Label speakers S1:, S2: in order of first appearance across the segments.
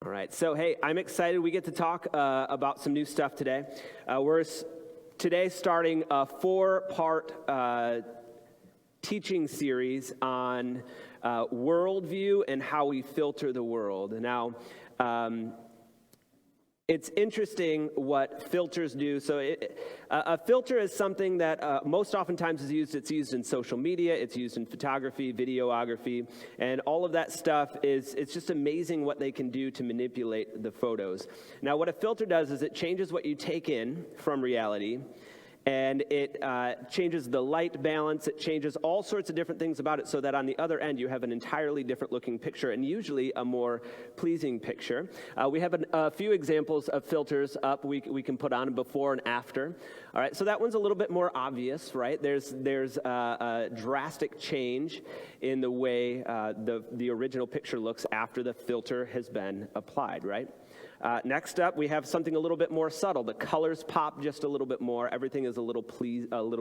S1: All right, so hey, I'm excited. We get to talk about some new stuff today. We're today starting a 4-part teaching series on worldview and how we filter the world. Now, it's interesting what filters do. So a filter is something that most oftentimes is used. It's used in social media. It's used in photography, videography, and all of that stuff it's just amazing what they can do to manipulate the photos. Now, what a filter does is it changes what you take in from reality, and it changes the light balance. It changes all sorts of different things about it so that on the other end you have an entirely different looking picture and usually a more pleasing picture. We have a few examples of filters up we can put on before and after. All right, so that one's a little bit more obvious, right? There's a drastic change in the way the original picture looks after the filter has been applied, right? Next up, we have something a little bit more subtle. The colors pop just a little bit more. Everything is a little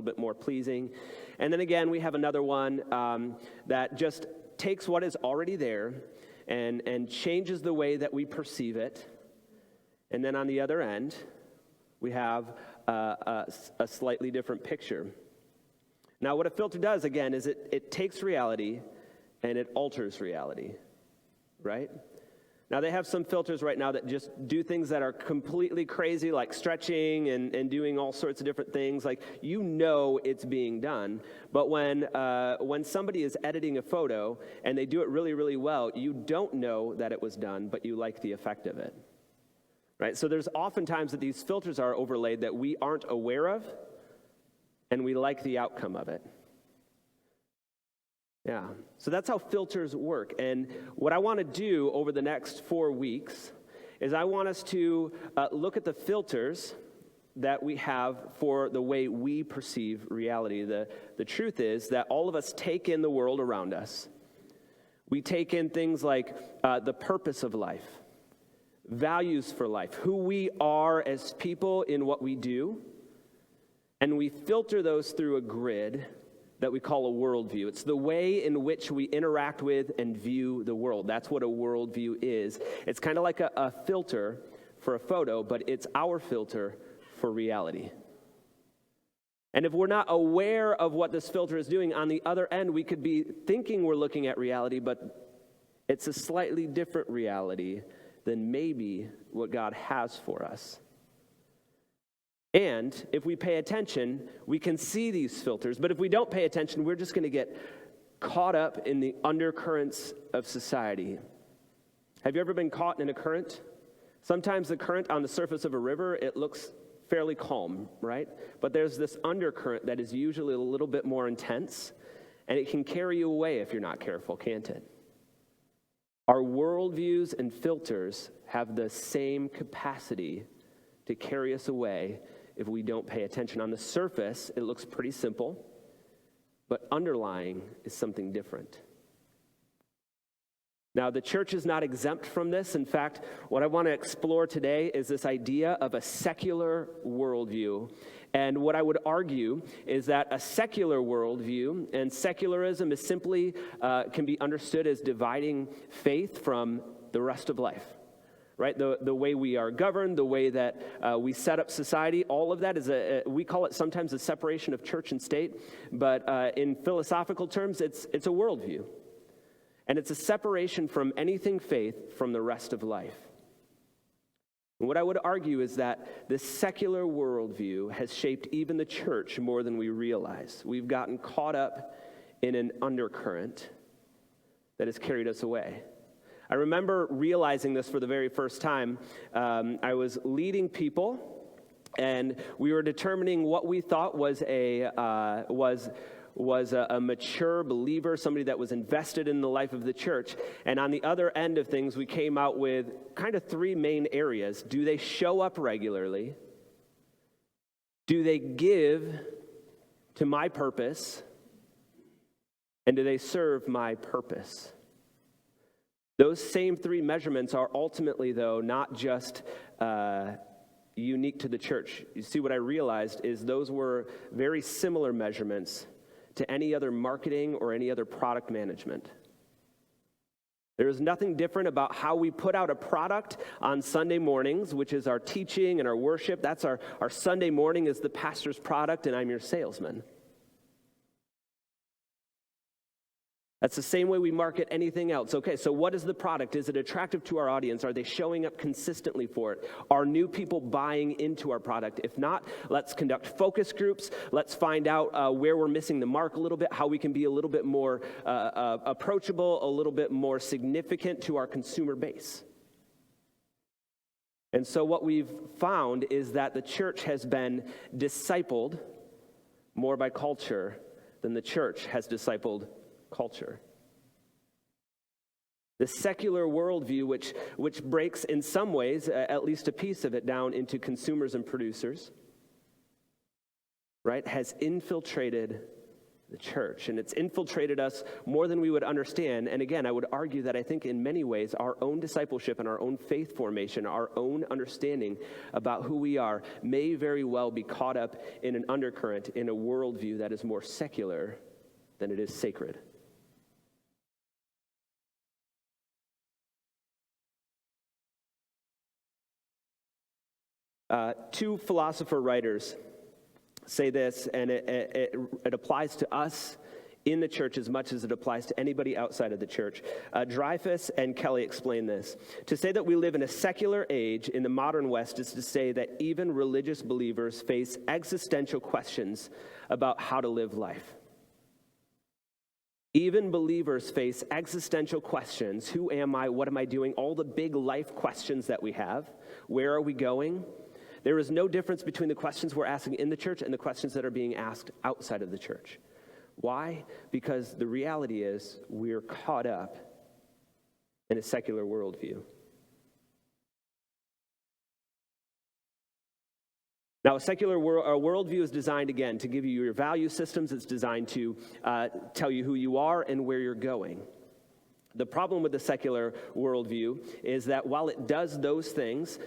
S1: bit more pleasing. And then again, we have another one that just takes what is already there and changes the way that we perceive it. And then on the other end, we have a slightly different picture. Now, what a filter does, again, is it takes reality and it alters reality, right? Now, they have some filters right now that just do things that are completely crazy, like stretching and doing all sorts of different things. Like, you know it's being done. But when somebody is editing a photo and they do it really, really well, you don't know that it was done, but you like the effect of it. Right? So there's oftentimes that these filters are overlaid that we aren't aware of, and we like the outcome of it. Yeah, so that's how filters work. And what I want to do over the next 4 weeks is I want us to look at the filters that we have for the way we perceive reality. The truth is that all of us take in the world around us. We take in things like the purpose of life, values for life, who we are as people in what we do, and we filter those through a grid that we call a worldview. It's the way in which we interact with and view the world. That's what a worldview is. It's kind of like a filter for a photo, but it's our filter for reality. And if we're not aware of what this filter is doing, on the other end, we could be thinking we're looking at reality, but it's a slightly different reality than maybe what God has for us. And if we pay attention, we can see these filters. But if we don't pay attention, we're just going to get caught up in the undercurrents of society. Have you ever been caught in a current? Sometimes the current on the surface of a river, it looks fairly calm, right? But there's this undercurrent that is usually a little bit more intense, and it can carry you away if you're not careful, can't it? Our worldviews and filters have the same capacity to carry us away if we don't pay attention. On the surface, it looks pretty simple, but underlying is something different. Now, the church is not exempt from this. In fact, what I want to explore today is this idea of a secular worldview. And what I would argue is that a secular worldview, and secularism is simply, can be understood as dividing faith from the rest of life. Right, the way we are governed, the way that we set up society, all of that is we call it sometimes a separation of church and state, but in philosophical terms, it's a worldview. And it's a separation from anything faith from the rest of life. And what I would argue is that this secular worldview has shaped even the church more than we realize. We've gotten caught up in an undercurrent that has carried us away. I remember realizing this for the very first time. I was leading people, and we were determining what we thought was a mature believer, somebody that was invested in the life of the church. And on the other end of things, we came out with kind of 3 main areas. Do they show up regularly? Do they give to my purpose? And do they serve my purpose? Those same 3 measurements are ultimately, though, not just unique to the church. You see, what I realized is those were very similar measurements to any other marketing or any other product management. There is nothing different about how we put out a product on Sunday mornings, which is our teaching and our worship. That's our Sunday morning is the pastor's product, and I'm your salesman. That's the same way we market anything else. Okay, so what is the product? Is it attractive to our audience? Are they showing up consistently for it? Are new people buying into our product? If not, let's conduct focus groups. Let's find out where we're missing the mark a little bit, how we can be a little bit more approachable, a little bit more significant to our consumer base. And so what we've found is that the church has been discipled more by culture than the church has discipled culture. The secular worldview, which breaks in some ways, at least a piece of it, down into consumers and producers, right, has infiltrated the church. And it's infiltrated us more than we would understand. And again, I would argue that I think in many ways our own discipleship and our own faith formation, our own understanding about who we are may very well be caught up in an undercurrent in a worldview that is more secular than it is sacred. Two philosopher writers say this, and it applies to us in the church as much as it applies to anybody outside of the church. Dreyfus and Kelly explain this. To say that we live in a secular age in the modern West is to say that even religious believers face existential questions about how to live life. Even believers face existential questions. Who am I? What am I doing? All the big life questions that we have. Where are we going? There is no difference between the questions we're asking in the church and the questions that are being asked outside of the church. Why? Because the reality is we're caught up in a secular worldview. Now, a secular worldview is designed, again, to give you your value systems. It's designed to tell you who you are and where you're going. The problem with the secular worldview is that while it does those things,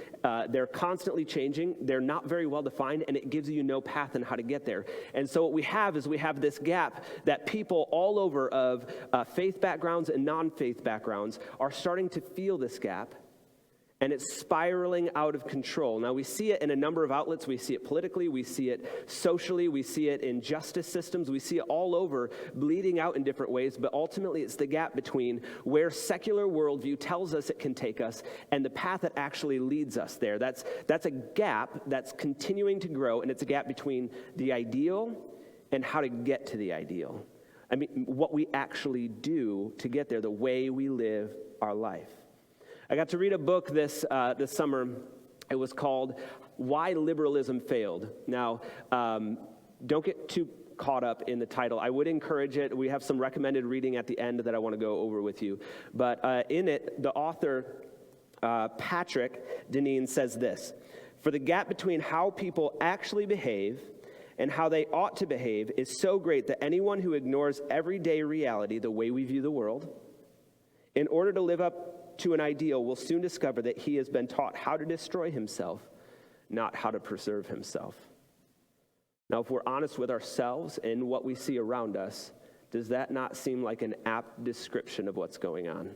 S1: they're constantly changing, they're not very well defined, and it gives you no path on how to get there. And so what we have is we have this gap that people all over of faith backgrounds and non-faith backgrounds are starting to feel this gap, and it's spiraling out of control. Now, we see it in a number of outlets. We see it politically. We see it socially. We see it in justice systems. We see it all over, bleeding out in different ways. But ultimately, it's the gap between where secular worldview tells us it can take us and the path that actually leads us there. That's a gap that's continuing to grow, and it's a gap between the ideal and how to get to the ideal. I mean, what we actually do to get there, the way we live our life. I got to read a book this summer. It was called Why Liberalism Failed. Now, don't get too caught up in the title. I would encourage it. We have some recommended reading at the end that I want to go over with you. But in it, the author, Patrick Deneen, says this: "For the gap between how people actually behave and how they ought to behave is so great that anyone who ignores everyday reality, the way we view the world, in order to live up to an ideal, will soon discover that he has been taught how to destroy himself, not how to preserve himself." Now, if we're honest with ourselves and what we see around us, does that not seem like an apt description of what's going on?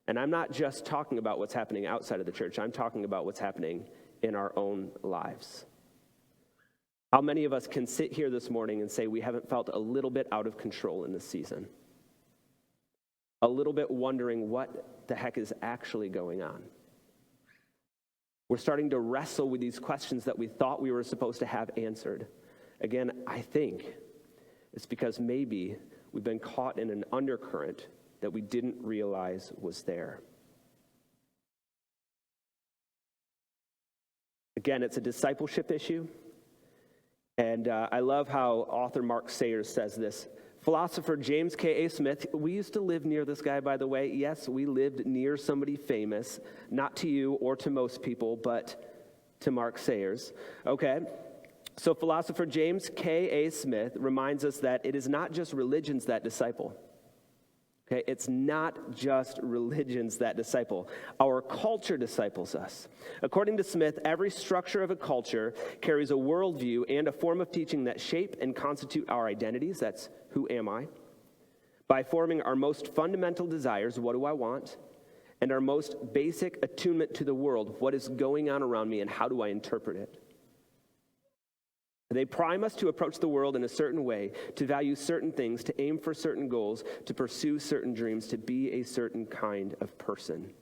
S1: And I'm not just talking about what's happening outside of the church. I'm talking about what's happening in our own lives. How many of us can sit here this morning and say we haven't felt a little bit out of control in this season? A little bit wondering what the heck is actually going on. We're starting to wrestle with these questions that we thought we were supposed to have answered. Again, I think it's because maybe we've been caught in an undercurrent that we didn't realize was there. Again, it's a discipleship issue. And I love how author Mark Sayers says this. Philosopher James K.A. Smith, we used to live near this guy, by the way. Yes, we lived near somebody famous, not to you or to most people, but to Mark Sayers. Okay, so philosopher James K.A. Smith reminds us that it is not just religions that disciple. Okay, it's not just religions that disciple. Our culture disciples us. According to Smith, every structure of a culture carries a worldview and a form of teaching that shape and constitute our identities. That's who am I? by forming our most fundamental desires, what do I want, and our most basic attunement to the world, what is going on around me and how do I interpret it. They prime us to approach the world in a certain way, to value certain things, to aim for certain goals, to pursue certain dreams, to be a certain kind of person.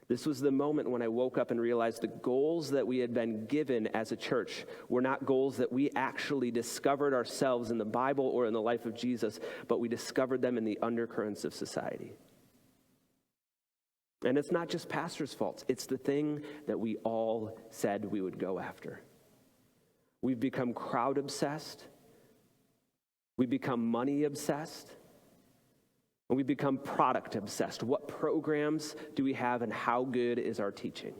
S1: This was the moment when I woke up and realized the goals that we had been given as a church were not goals that we actually discovered ourselves in the Bible or in the life of Jesus, but we discovered them in the undercurrents of society. And it's not just pastors' faults. It's the thing that we all said we would go after. We've become crowd-obsessed. We've become money-obsessed. And we become product-obsessed. What programs do we have and how good is our teaching?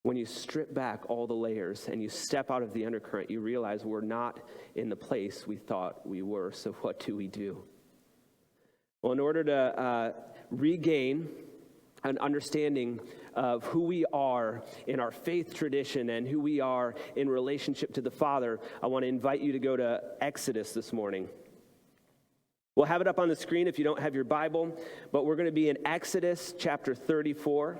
S1: When you strip back all the layers and you step out of the undercurrent, you realize we're not in the place we thought we were. So what do we do? Well, in order to regain an understanding of who we are in our faith tradition and who we are in relationship to the Father, I want to invite you to go to Exodus this morning. We'll have it up on the screen if you don't have your Bible, but we're going to be in Exodus chapter 34.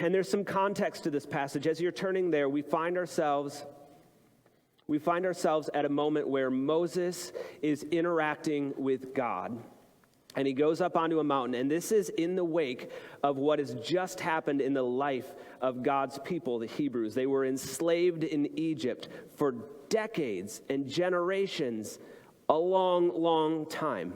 S1: And there's some context to this passage. As you're turning there, we find ourselves at a moment where Moses is interacting with God. And he goes up onto a mountain, and this is in the wake of what has just happened in the life of God's people, the Hebrews. They were enslaved in Egypt for decades and generations, a long, long time.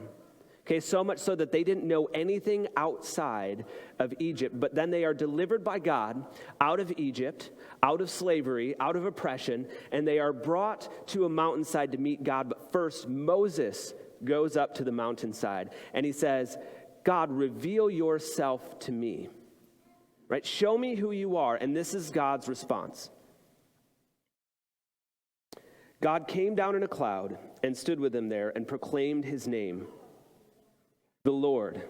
S1: Okay, so much so that they didn't know anything outside of Egypt. But then they are delivered by God out of Egypt, out of slavery, out of oppression, and they are brought to a mountainside to meet God. But first, Moses goes up to the mountainside, and he says, God, reveal yourself to me. Right? Show me who you are. And this is God's response. God came down in a cloud and stood with him there and proclaimed his name, the Lord.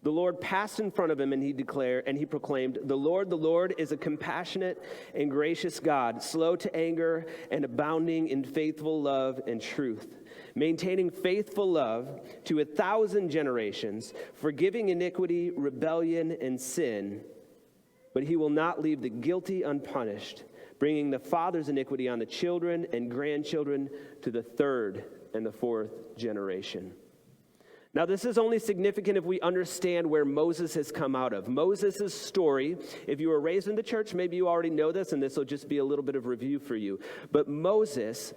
S1: The Lord passed in front of him, and he proclaimed, the Lord is a compassionate and gracious God, slow to anger and abounding in faithful love and truth, maintaining faithful love to 1,000 generations, forgiving iniquity, rebellion, and sin. But he will not leave the guilty unpunished, bringing the father's iniquity on the children and grandchildren to the third and the fourth generation. Now, this is only significant if we understand where Moses has come out of. Moses' story, if you were raised in the church, maybe you already know this, and this will just be a little bit of review for you. But Moses,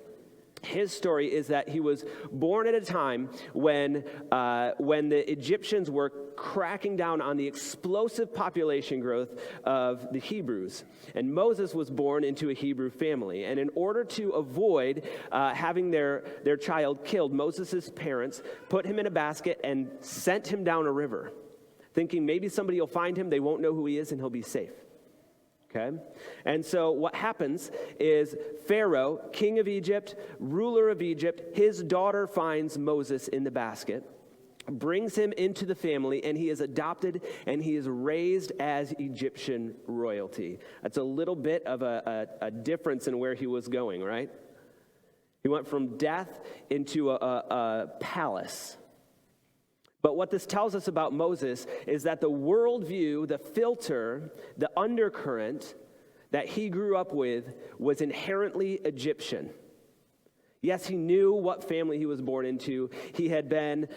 S1: his story is that he was born at a time when the Egyptians were cracking down on the explosive population growth of the Hebrews. And Moses was born into a Hebrew family. And in order to avoid having their child killed, Moses' parents put him in a basket and sent him down a river, thinking maybe somebody will find him, they won't know who he is, and he'll be safe. Okay? And so what happens is Pharaoh, king of Egypt, ruler of Egypt, his daughter finds Moses in the basket, brings him into the family, and he is adopted and he is raised as Egyptian royalty. That's a little bit of a difference in where he was going, right? He went from death into a palace. But what this tells us about Moses is that the worldview, the filter, the undercurrent that he grew up with was inherently Egyptian. Yes, he knew what family he was born into. He had been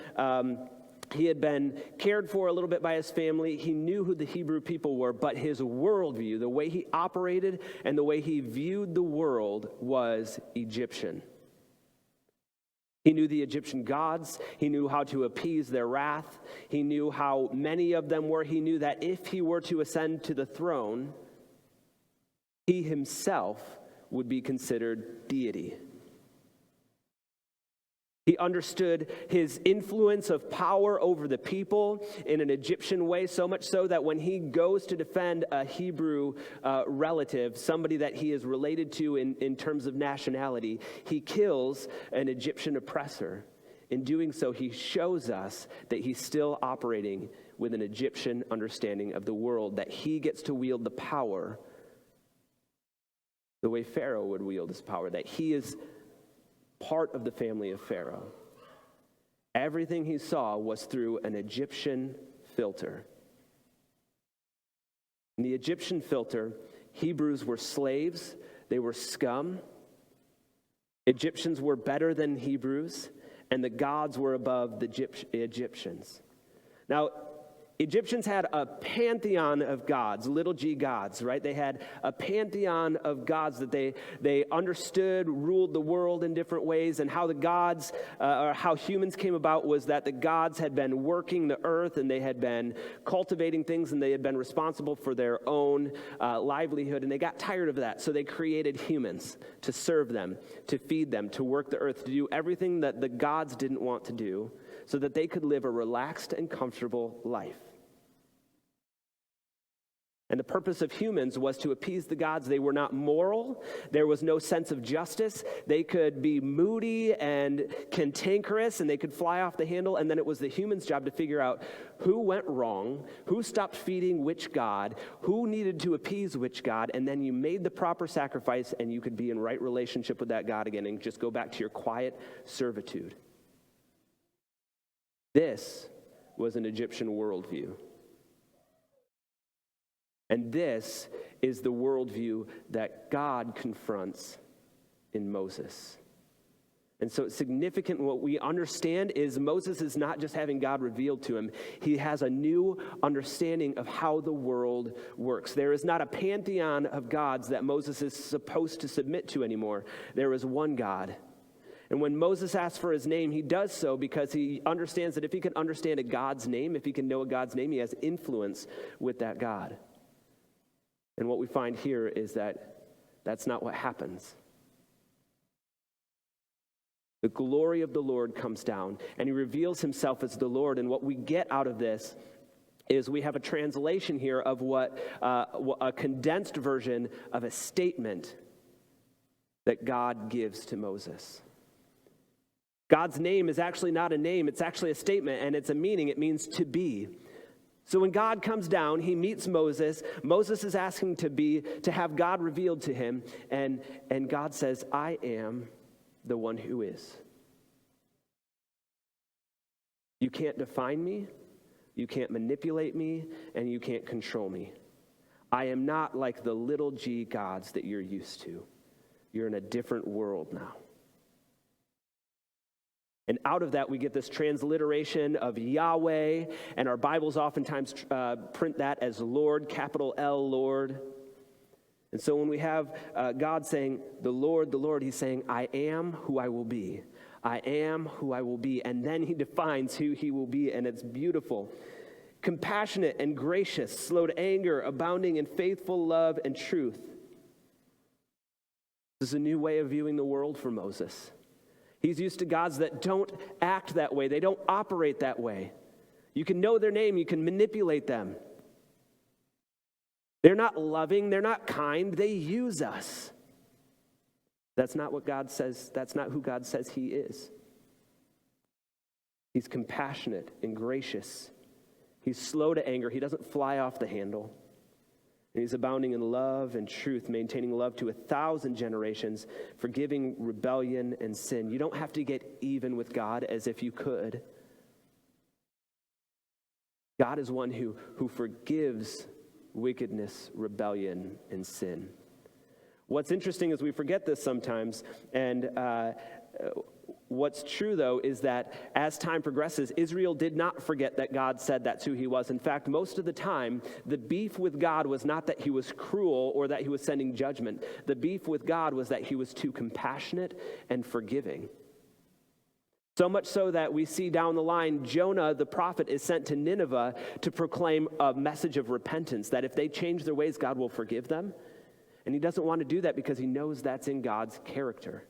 S1: cared for a little bit by his family. He knew who the Hebrew people were, but his worldview, the way he operated and the way he viewed the world was Egyptian. He knew the Egyptian gods. He knew how to appease their wrath. He knew how many of them were. He knew that if he were to ascend to the throne, he himself would be considered deity. He understood his influence of power over the people in an Egyptian way, so much so that when he goes to defend a Hebrew relative, somebody that he is related to in terms of nationality, he kills an Egyptian oppressor. In doing so, he shows us that he's still operating with an Egyptian understanding of the world, that he gets to wield the power the way Pharaoh would wield his power, that he is part of the family of Pharaoh. Everything he saw was through an Egyptian filter. In the Egyptian filter, Hebrews were slaves, they were scum. Egyptians were better than Hebrews, and the gods were above the Egyptians. Now, Egyptians had a pantheon of gods, little g gods, right? They had a pantheon of gods that they understood, ruled the world in different ways, and how the gods, or how humans came about was that the gods had been working the earth, and they had been cultivating things, and they had been responsible for their own livelihood, and they got tired of that, so they created humans to serve them, to feed them, to work the earth, to do everything that the gods didn't want to do, so that they could live a relaxed and comfortable life. And the purpose of humans was to appease the gods. They were not moral. There was no sense of justice. They could be moody and cantankerous, and they could fly off the handle. And then it was the humans' job to figure out who went wrong, who stopped feeding which god, who needed to appease which god, and then you made the proper sacrifice, and you could be in right relationship with that god again and just go back to your quiet servitude. This was an Egyptian worldview. And this is the worldview that God confronts in Moses. And so it's significant. What we understand is Moses is not just having God revealed to him. He has a new understanding of how the world works. There is not a pantheon of gods that Moses is supposed to submit to anymore. There is one God. And when Moses asks for his name, he does so because he understands that if he can understand a God's name, if he can know a God's name, he has influence with that God. And what we find here is that that's not what happens. The glory of the Lord comes down, and he reveals himself as the Lord. And what we get out of this is we have a translation here of what a condensed version of a statement that God gives to Moses. God's name is actually not a name, it's actually a statement, and it's a meaning. It means to be. So when God comes down, he meets Moses. Moses is asking to have God revealed to him, and God says, I am the one who is. You can't define me, you can't manipulate me, and you can't control me. I am not like the little g gods that you're used to. You're in a different world now. And out of that, we get this transliteration of Yahweh, and our Bibles oftentimes print that as Lord, capital L, Lord. And so when we have God saying, the Lord, he's saying, I am who I will be. I am who I will be. And then he defines who he will be, and it's beautiful. Compassionate and gracious, slow to anger, abounding in faithful love and truth. This is a new way of viewing the world for Moses. He's used to gods that don't act that way. They don't operate that way. You can know their name. You can manipulate them. They're not loving. They're not kind. They use us. That's not what God says. That's not who God says he is. He's compassionate and gracious. He's slow to anger. He doesn't fly off the handle. And he's abounding in love and truth, maintaining love to 1,000 generations, forgiving rebellion and sin. You don't have to get even with God as if you could. God is one who forgives wickedness, rebellion, and sin. What's interesting is we forget this sometimes, and what's true, though, is that as time progresses, Israel did not forget that God said that's who he was. In fact, most of the time, the beef with God was not that he was cruel or that he was sending judgment. The beef with God was that he was too compassionate and forgiving. So much so that we see down the line, Jonah, the prophet, is sent to Nineveh to proclaim a message of repentance, that if they change their ways, God will forgive them. And he doesn't want to do that because he knows that's in God's character.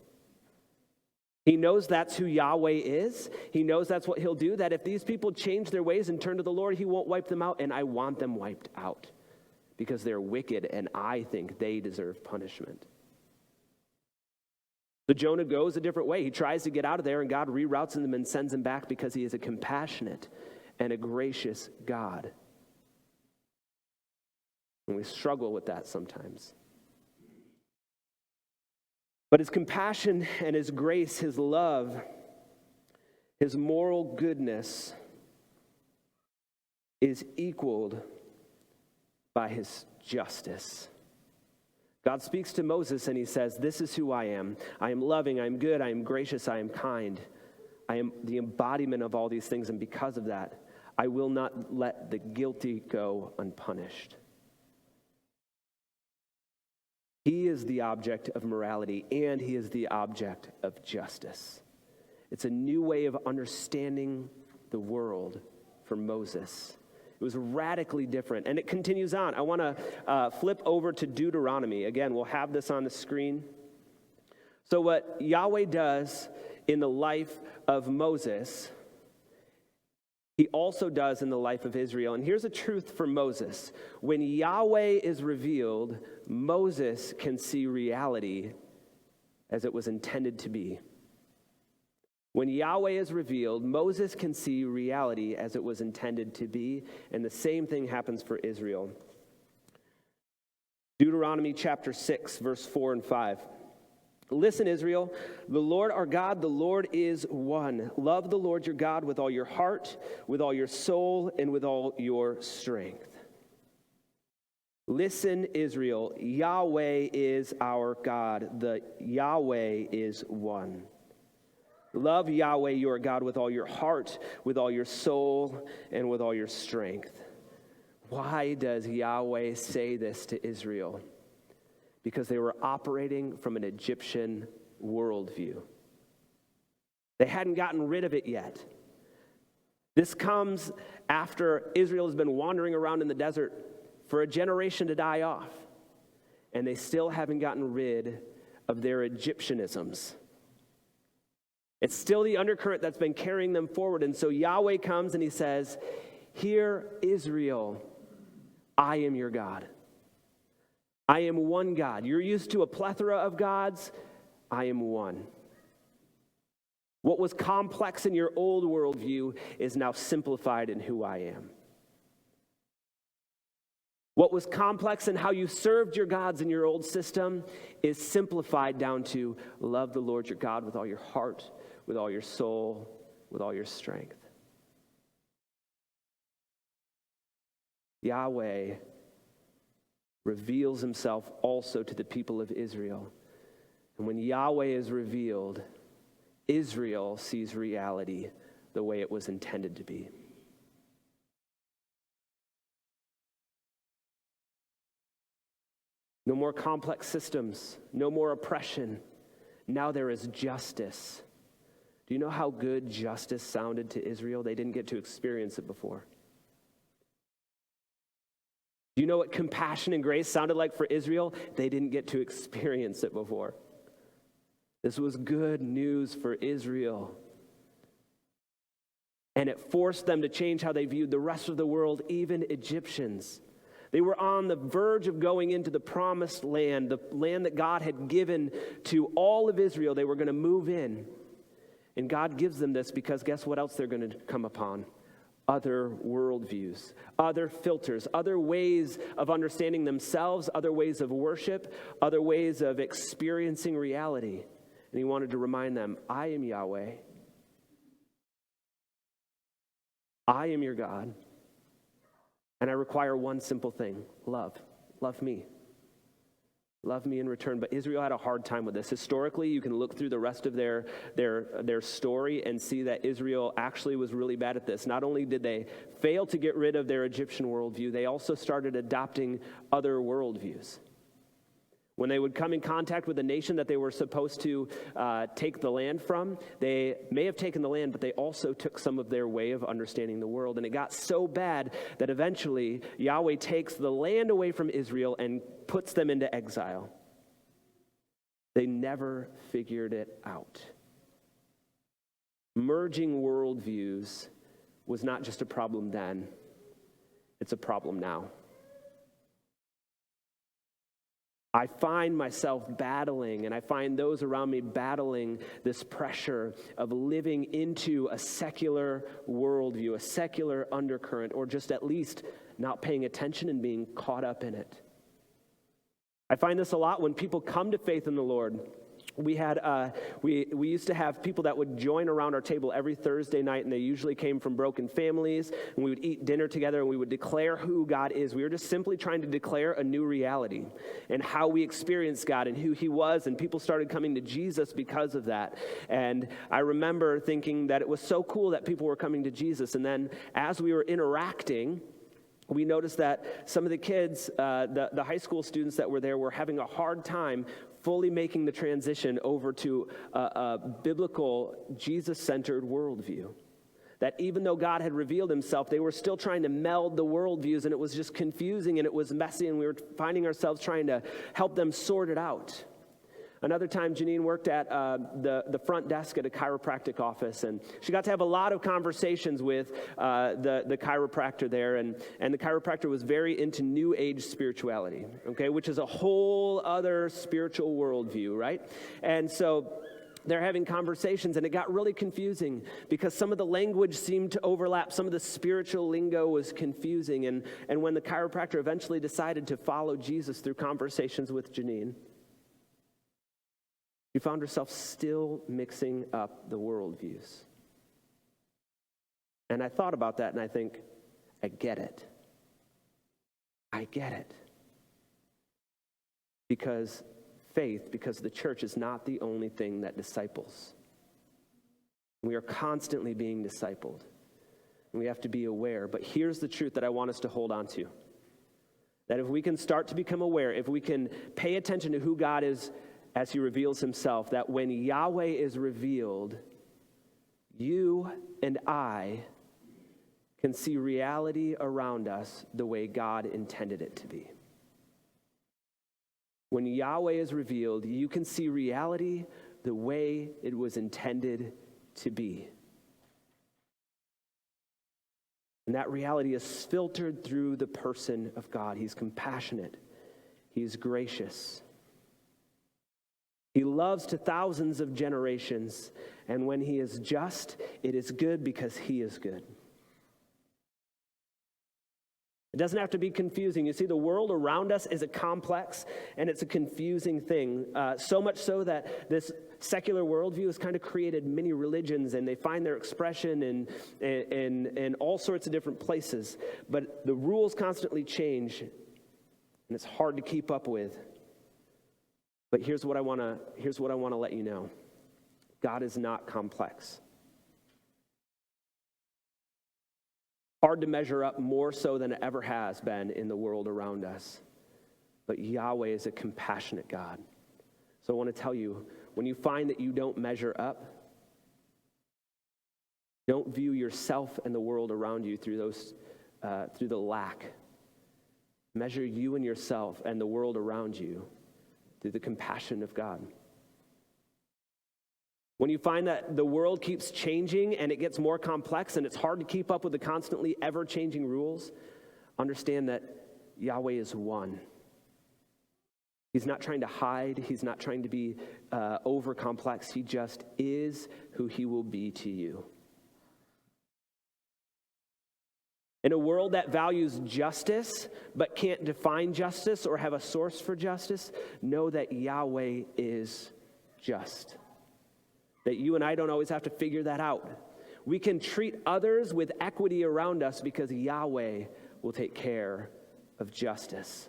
S1: He knows that's who Yahweh is. He knows that's what he'll do, that if these people change their ways and turn to the Lord, he won't wipe them out, and I want them wiped out because they're wicked, and I think they deserve punishment. So Jonah goes a different way. He tries to get out of there, and God reroutes him and sends him back because he is a compassionate and a gracious God. And we struggle with that sometimes. But his compassion and his grace, his love, his moral goodness is equaled by his justice. God speaks to Moses and he says, "This is who I am. I am loving, I am good, I am gracious, I am kind. I am the embodiment of all these things, and because of that, I will not let the guilty go unpunished." He is the object of morality, and he is the object of justice. It's a new way of understanding the world for Moses. It was radically different, and it continues on. I want to flip over to Deuteronomy. Again, we'll have this on the screen. So what Yahweh does in the life of Moses, he also does in the life of Israel. And here's a truth for Moses. When Yahweh is revealed, Moses can see reality as it was intended to be. When Yahweh is revealed, Moses can see reality as it was intended to be, and the same thing happens for Israel. Deuteronomy chapter 6, verse 4 and 5. "Listen, Israel, the Lord our God, the Lord is one. Love the Lord your God with all your heart, with all your soul, and with all your strength." Listen, Israel, Yahweh is our God. The Yahweh is one. Love Yahweh your God with all your heart, with all your soul, and with all your strength. Why does Yahweh say this to Israel? Because they were operating from an Egyptian worldview. They hadn't gotten rid of it yet. This comes after Israel has been wandering around in the desert for a generation to die off, and they still haven't gotten rid of their Egyptianisms. It's still the undercurrent that's been carrying them forward. And so Yahweh comes and he says, "Hear, Israel, I am your God. I am one God. You're used to a plethora of gods. I am one. What was complex in your old worldview is now simplified in who I am. What was complex in how you served your gods in your old system is simplified down to love the Lord your God with all your heart, with all your soul, with all your strength." Yahweh reveals himself also to the people of Israel. And when Yahweh is revealed, Israel sees reality the way it was intended to be. No more complex systems, no more oppression. Now there is justice. Do you know how good justice sounded to Israel? They didn't get to experience it before. Do you know what compassion and grace sounded like for Israel? They didn't get to experience it before. This was good news for Israel. And it forced them to change how they viewed the rest of the world, even Egyptians. They were on the verge of going into the promised land, the land that God had given to all of Israel. They were going to move in. And God gives them this because guess what else they're going to come upon? Other worldviews, other filters, other ways of understanding themselves, other ways of worship, other ways of experiencing reality. And he wanted to remind them, I am Yahweh. I am your God. And I require one simple thing, love. Love me. Love me in return. But Israel had a hard time with this. Historically, you can look through the rest of their story and see that Israel actually was really bad at this. Not only did they fail to get rid of their Egyptian worldview, they also started adopting other worldviews. When they would come in contact with a nation that they were supposed to take the land from, they may have taken the land, but they also took some of their way of understanding the world. And it got so bad that eventually Yahweh takes the land away from Israel and puts them into exile. They never figured it out. Merging worldviews was not just a problem then, it's a problem now. I find myself battling, and I find those around me battling this pressure of living into a secular worldview, a secular undercurrent, or just at least not paying attention and being caught up in it. I find this a lot when people come to faith in the Lord, we used to have people that would join around our table every Thursday night, and they usually came from broken families, and we would eat dinner together, and we would declare who God is. We were just simply trying to declare a new reality and how we experience God and who he was, and people started coming to Jesus because of that. And I remember thinking that it was so cool that people were coming to Jesus, and then as we were interacting, we noticed that some of the kids, the high school students that were there, were having a hard time fully making the transition over to a biblical, Jesus-centered worldview. That even though God had revealed himself, they were still trying to meld the worldviews, and it was just confusing, and it was messy, and we were finding ourselves trying to help them sort it out. Another time, Janine worked at the front desk at a chiropractic office, and she got to have a lot of conversations with the chiropractor there, and the chiropractor was very into New Age spirituality, okay, which is a whole other spiritual worldview, right? And so they're having conversations, and it got really confusing because some of the language seemed to overlap. Some of the spiritual lingo was confusing, and when the chiropractor eventually decided to follow Jesus through conversations with Janine, she found herself still mixing up the worldviews. And I thought about that, and I think, I get it. I get it. Because the church is not the only thing that disciples. We are constantly being discipled. And we have to be aware. But here's the truth that I want us to hold on to. That if we can start to become aware, if we can pay attention to who God is as he reveals himself, that when Yahweh is revealed, you and I can see reality around us the way God intended it to be. When Yahweh is revealed, you can see reality the way it was intended to be. And that reality is filtered through the person of God. He's compassionate. He's gracious. He loves to thousands of generations, and when he is just, it is good because he is good. It doesn't have to be confusing. You see, the world around us is a complex, and it's a confusing thing, so much so that this secular worldview has kind of created many religions, and they find their expression in all sorts of different places. But the rules constantly change, and it's hard to keep up with. But here's what I want to let you know. God is not complex. Hard to measure up, more so than it ever has been in the world around us. But Yahweh is a compassionate God. So I want to tell you, when you find that you don't measure up, don't view yourself and the world around you through the lack. Measure you and yourself and the world around you through the compassion of God. When you find that the world keeps changing and it gets more complex and it's hard to keep up with the constantly ever-changing rules, understand that Yahweh is one. He's not trying to hide. He's not trying to be over-complex. He just is who he will be to you. In a world that values justice but can't define justice or have a source for justice, know that Yahweh is just. That you and I don't always have to figure that out. We can treat others with equity around us because Yahweh will take care of justice.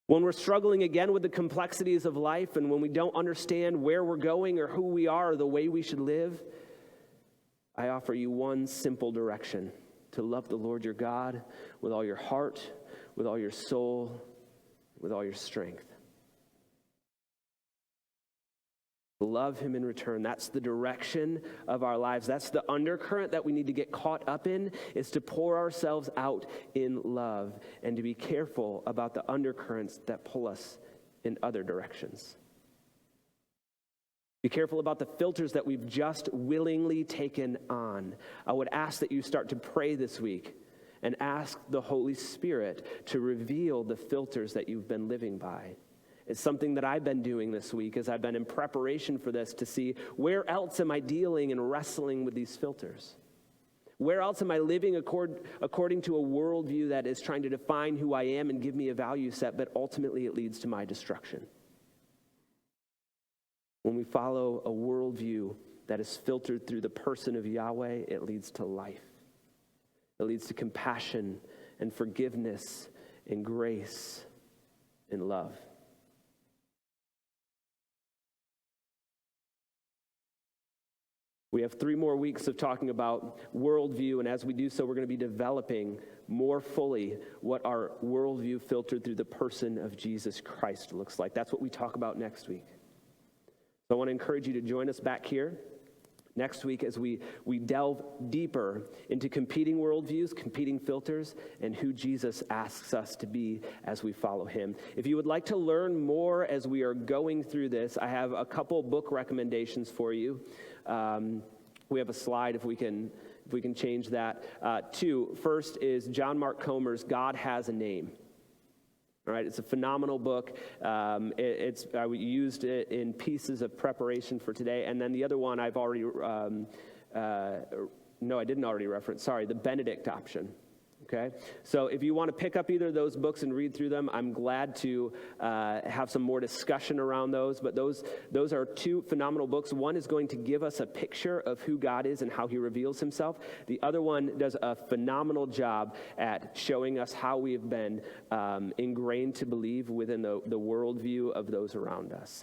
S1: When we're struggling again with the complexities of life, and when we don't understand where we're going or who we are or the way we should live, I offer you one simple direction: to love the Lord your God with all your heart, with all your soul, with all your strength. Love him in return. That's the direction of our lives. That's the undercurrent that we need to get caught up in, is to pour ourselves out in love and to be careful about the undercurrents that pull us in other directions. Be careful about the filters that we've just willingly taken on. I would ask that you start to pray this week and ask the Holy Spirit to reveal the filters that you've been living by. It's something that I've been doing this week as I've been in preparation for this, to see where else am I dealing and wrestling with these filters. Where else am I living according to a worldview that is trying to define who I am and give me a value set, but ultimately it leads to my destruction. When we follow a worldview that is filtered through the person of Yahweh, it leads to life. It leads to compassion and forgiveness and grace and love. We have 3 more weeks of talking about worldview, and as we do so, we're going to be developing more fully what our worldview filtered through the person of Jesus Christ looks like. That's what we talk about next week. So I want to encourage you to join us back here next week as we delve deeper into competing worldviews, competing filters, and who Jesus asks us to be as we follow him. If you would like to learn more as we are going through this, I have a couple book recommendations for you. We have a slide if we can change that. 2, first is John Mark Comer's God Has a Name. All right, it's a phenomenal book. I used it in pieces of preparation for today. And then the other one I've already, I didn't already reference. Sorry, The Benedict Option. Okay, so if you want to pick up either of those books and read through them, I'm glad to have some more discussion around those. But those are 2 phenomenal books. One is going to give us a picture of who God is and how he reveals himself. The other one does a phenomenal job at showing us how we have been ingrained to believe within the worldview of those around us.